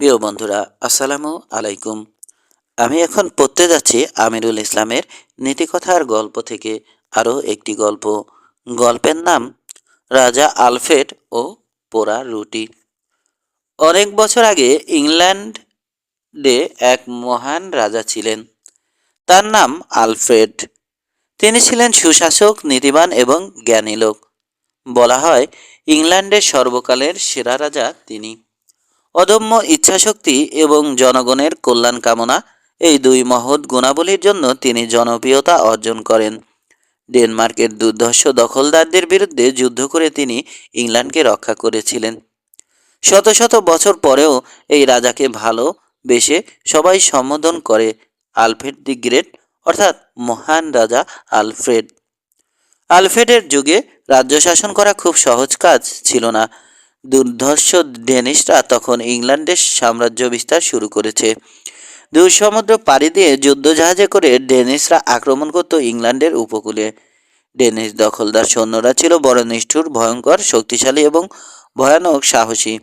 প্রিয় বন্ধুরা, আসসালামু আলাইকুম। আমি এখন পড়তে যাচ্ছি আমিরুল ইসলামের নীতিকথার গল্প থেকে আরও একটি গল্প। গল্পের নাম রাজা আলফ্রেড ও পোড়া রুটি। অনেক বছর আগে ইংল্যান্ডে এক মহান রাজা ছিলেন। তার নাম আলফ্রেড। তিনি ছিলেন সুশাসক, নীতিবান এবং জ্ঞানী লোক। বলা হয় ইংল্যান্ডের সর্বকালের সেরা রাজা তিনি। অদম্য ইচ্ছাশক্তি এবং জনগণের কল্যাণ কামনা, এই দুই মহৎ গুণাবলীর জন্য তিনি জনপ্রিয়তা অর্জন করেন। ডেনমার্কের দুর্ধর্ষ দখলদারদের বিরুদ্ধে যুদ্ধ করে তিনি ইংল্যান্ডকে রক্ষা করেছিলেন। শত শত বছর পরেও এই রাজাকে ভালোবেসে সবাই সম্বোধন করে আলফ্রেড দি গ্রেট, অর্থাৎ মহান রাজা আলফ্রেড। আলফ্রেডের যুগে রাজ্য শাসন করা খুব সহজ কাজ ছিল না। দুর্ধর্ষ ডেনিশরা তখন ইংল্যান্ডের সাম্রাজ্য বিস্তার শুরু করেছে। দুই সমুদ্র পাড়ি দিয়ে যুদ্ধজাহাজে করে ডেনিশরা আক্রমণ করত ইংল্যান্ডের উপকূলে। ডেনিশ দখলদার সৈন্যরা ছিল বড় নিষ্ঠুর, ভয়ঙ্কর, শক্তিশালী এবং ভয়ানক সাহসী।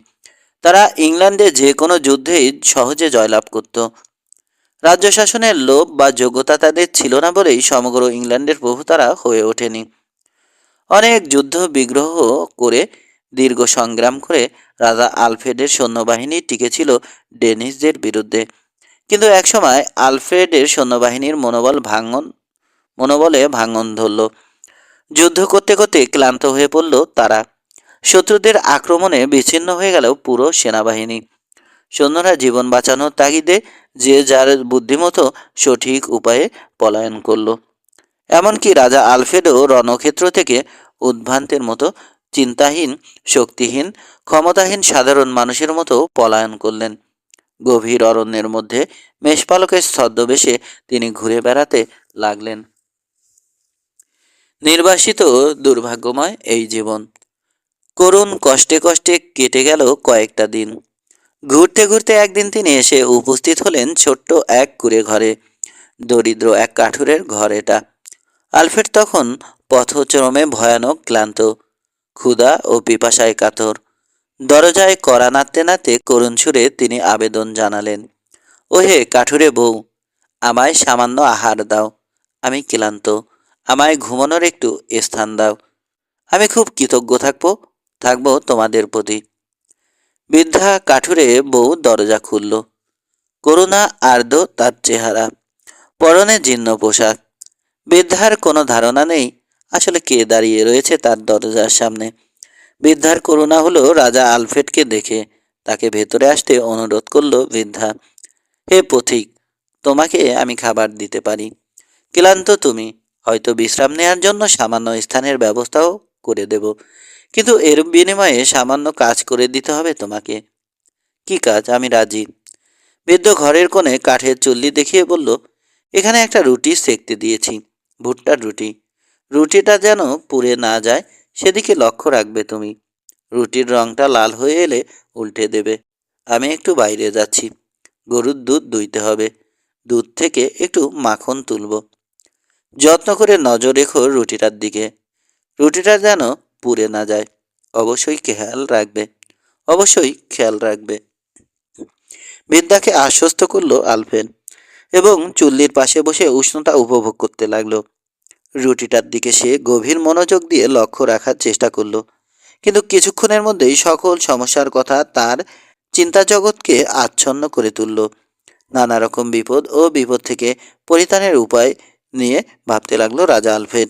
তারা ইংল্যান্ডে যে কোনো যুদ্ধেই সহজে জয়লাভ করত। রাজ্য শাসনের লোভ বা যোগ্যতা তাদের ছিল না বলেই সমগ্র ইংল্যান্ডের প্রভু তারা হয়ে ওঠেনি। অনেক যুদ্ধ বিগ্রহ করে দীর্ঘ সংগ্রাম করে রাজা আলফ্রেডের সৈন্যবাহিনী টিকেছিল ডেনিশদের বিরুদ্ধে। কিন্তু একসময় আলফ্রেডের সৈন্যবাহিনীর মনোবলে ভাঙন ধরল। যুদ্ধ করতে করতে ক্লান্ত হয়ে পড়ল তারা। শত্রুদের আক্রমণে বিচ্ছিন্ন হয়ে গেল পুরো সেনাবাহিনী। সৈন্যরা জীবন বাঁচানোর তাগিদে যে যার বুদ্ধিমতো সঠিক উপায়ে পলায়ন করল। এমনকি রাজা আলফ্রেডও রণক্ষেত্র থেকে উদ্ভ্রান্তের মতো চিন্তাহীন, শক্তিহীন, ক্ষমতাহীন সাধারণ মানুষের মতো পলায়ন করলেন। গভীর অরণ্যের মধ্যে মেষপালকের ছদ্মবেশে তিনি ঘুরে বেড়াতে লাগলেন। নির্বাসিত, দুর্ভাগ্যময় এই জীবন। করুণ কষ্টে কষ্টে কেটে গেল কয়েকটা দিন। ঘুরতে ঘুরতে একদিন তিনি এসে উপস্থিত হলেন ছোট্ট এক কুঁড়ে ঘরে। দরিদ্র এক কাঠুরের ঘর এটা। আলফ্রেড তখন পথচরমে ভয়ানক ক্লান্ত, ক্ষুধা ও পিপাসায় কাতর। দরজায় কড়া নাড়তে নাড়তে করুণ সুরে তিনি আবেদন জানালেন, ওহে কাঠুরে বউ, আমায় সামান্য আহার দাও। আমি ক্লান্ত, আমায় ঘুমানোর একটু স্থান দাও। আমি খুব কৃতজ্ঞ থাকবো তোমাদের প্রতি। বৃদ্ধা কাঠুরে বউ দরজা খুলল। করুণা আর্দ্র তার চেহারা, পরনে জীর্ণ পোশাক। বৃদ্ধার কোনো ধারণা নেই আসলে কে দাঁড়িয়ে রয়েছে তার দরজার সামনে। বৃদ্ধার করুণা হলো রাজা আলফ্রেডকে দেখে। তাকে ভেতরে আসতে অনুরোধ করল বৃদ্ধা। হে পথিক, তোমাকে আমি খাবার দিতে পারি। ক্লান্ত তুমি, হয়তো বিশ্রাম নেওয়ার জন্য সামান্য স্থানের ব্যবস্থাও করে দেব, কিন্তু এর বিনিময়ে সামান্য কাজ করে দিতে হবে তোমাকে। কি কাজ? আমি রাজি। বৃদ্ধ ঘরের কোণে কাঠের চুল্লি দেখিয়ে বলল, এখানে একটা রুটি সেঁকতে দিয়েছি, ভুট্টার রুটি। রুটিটা যেন পুড়ে না যায় সেদিকে লক্ষ্য রাখবে তুমি। রুটির রংটা লাল হয়ে এলে উল্টে দেবে। আমি একটু বাইরে যাচ্ছি, গরুর দুধ দুইতে হবে, দুধ থেকে একটু মাখন তুলব। যত্ন করে নজর রেখো রুটিটার দিকে, রুটিটা যেন পুড়ে না যায়। অবশ্যই খেয়াল রাখবে, অবশ্যই খেয়াল রাখবে। বৃদ্ধাকে আশ্বস্ত করলো আলফ্রেড এবং চুল্লির পাশে বসে উষ্ণতা উপভোগ করতে লাগলো। রুটিটার দিকে সে গভীর মনোযোগ দিয়ে লক্ষ্য রাখার চেষ্টা করলো, কিন্তু কিছুক্ষণের মধ্যেই সকল সমস্যার কথা তার চিন্তা জগৎকে আচ্ছন্ন করে তুলল। নানা রকম বিপদ থেকে পরিত্রাণের উপায় নিয়ে ভাবতে লাগলো রাজা আলফ্রেড।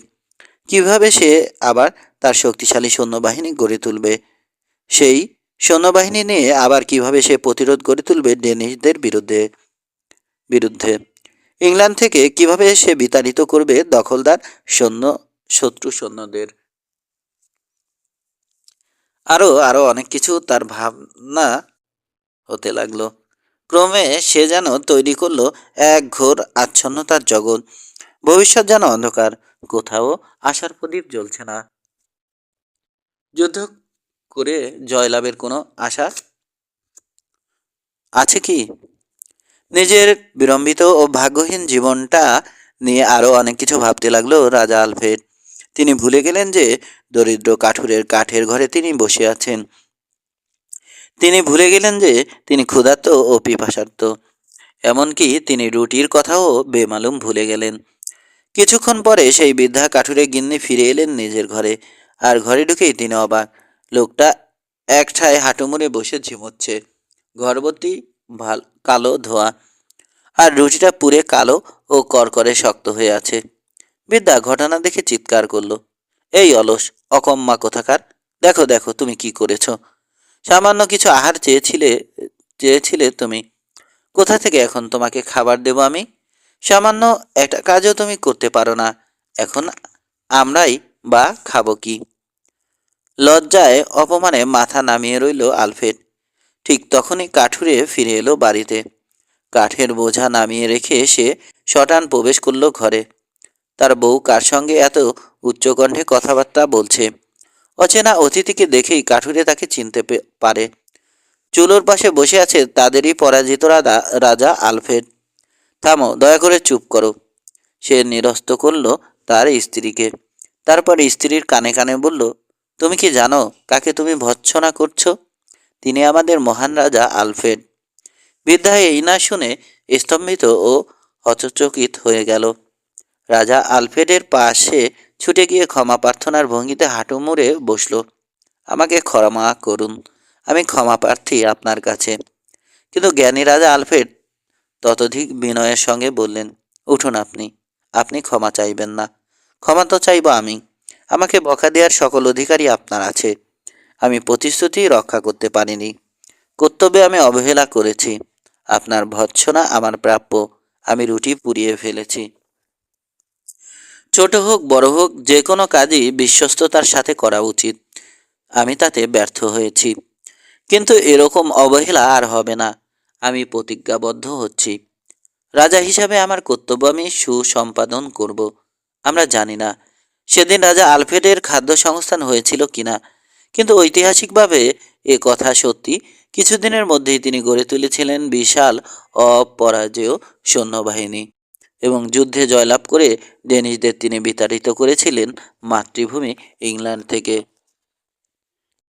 কিভাবে সে আবার তার শক্তিশালী সৈন্যবাহিনী গড়ে তুলবে, সেই সৈন্যবাহিনী নিয়ে আবার কিভাবে সে প্রতিরোধ গড়ে তুলবে ডেনিশদের বিরুদ্ধে। ইংল্যান্ড থেকে কিভাবে সে বিতাড়িত করবে দখলদার সৈন্য, শত্রু সৈন্যদের। আরো আরো অনেক কিছু তার ভাবনা হতে লাগলো। ক্রমে সে যেন তৈরি করলো এক ঘোর আচ্ছন্নতার জগৎ। ভবিষ্যৎ যেন অন্ধকার, কোথাও আশার প্রদীপ জ্বলছে না। যুদ্ধ করে জয়লাভের কোনো আশা আছে কি? নিজের বিড়ম্বিত ও ভাগ্যহীন জীবনটা নিয়ে আরও অনেক কিছু ভাবতে লাগলো রাজা আলফ্রেড। তিনি ভুলে গেলেন যে দরিদ্র কাঠুরের কাঠের ঘরে তিনি বসে আছেন। তিনি ভুলে গেলেন যে তিনি ক্ষুধার্ত ও পিপাসার্ত। এমনকি তিনি রুটির কথাও বেমালুম ভুলে গেলেন। কিছুক্ষণ পরে সেই বৃদ্ধা কাঠুরে গিন্নি ফিরে এলেন নিজের ঘরে। আর ঘরে ঢুকেই তিনি অবাক। লোকটা একঠায় হাঁটু মুড়ে বসে ঝিমোচ্ছে। ঘরভর্তি কালো ধোঁয়া, আর রুটিটা পুড়ে কালো ও করকরে শক্ত হয়ে আছে। বৃদ্ধা ঘটনা দেখে চিৎকার করলো, এই অলস অকম্মা কোথাকার! দেখো দেখো তুমি কি করেছ! সামান্য কিছু আহার চেয়েছিলে তুমি। কোথা থেকে এখন তোমাকে খাবার দেব আমি? সামান্য একটা কাজও তুমি করতে পারো না। এখন আমরাই বা খাবো কি? লজ্জায় অপমানে মাথা নামিয়ে রইল আলফ্রেড। ঠিক তখনই কাঠুরে ফিরে এলো বাড়িতে। কাঠের বোঝা নামিয়ে রেখে সে শটান প্রবেশ করলো ঘরে। তার বউ কার সঙ্গে এত উচ্চকণ্ঠে কথাবার্তা বলছে। অচেনা অতিথিকে দেখেই কাঠুরে তাকে চিনতে পারে। চুলোর পাশে বসে আছে তাদেরই পরাজিত রাজা আলফ্রেড। থামো, দয়া করে চুপ করো। সে নিরস্ত করল তার স্ত্রীকে। তারপর স্ত্রীর কানে কানে বলল, তুমি কি জানো কাকে তুমি ভর্ৎসনা করছো? তিনি আমাদের মহান রাজা আলফ্রেড। বৃদ্ধা এই না শুনে স্তম্ভিত ও হতচকিত হয়ে গেল। রাজা আলফ্রেডের পাশে ছুটে গিয়ে ক্ষমা প্রার্থনার ভঙ্গিতে হাঁটু মুড়ে বসল। আমাকে ক্ষমা করুন, আমি ক্ষমা প্রার্থী আপনার কাছে। কিন্তু জ্ঞানী রাজা আলফ্রেড ততোধিক বিনয়ের সঙ্গে বললেন, উঠুন আপনি। আপনি ক্ষমা চাইবেন না, ক্ষমা তো চাইব আমি। আমাকে বকা দেওয়ার সকল অধিকারই আপনার আছে। আমি প্রতিশ্রুতি রক্ষা করতে পারিনি। কর্তব্যে আমি অবহেলা করেছি। আপনার ভর্ৎসনা আমার প্রাপ্য। আমি রুটি পুড়িয়ে ফেলেছি। ছোট হোক বড় হোক, যে কোনো কাজই বিশ্বস্ততার সাথে করা উচিত। আমি তাতে ব্যর্থ হয়েছি। কিন্তু এরকম অবহেলা আর হবে না। আমি প্রতিজ্ঞাবদ্ধ হচ্ছি। রাজা হিসাবে আমার কর্তব্য আমি সুসম্পাদন করব। আমরা জানি না সেদিন রাজা আলফ্রেডের খাদ্য সংস্থান হয়েছিল কিনা, কিন্তু ঐতিহাসিকভাবে এ কথা সত্যি। কিছুদিনের মধ্যেই তিনি গড়ে তুলেছিলেন বিশাল অপরাজেয় সৈন্যবাহিনী এবং যুদ্ধে জয়লাভ করে ডেনিশদের তিনি বিতাড়িত করেছিলেন মাতৃভূমি ইংল্যান্ড থেকে।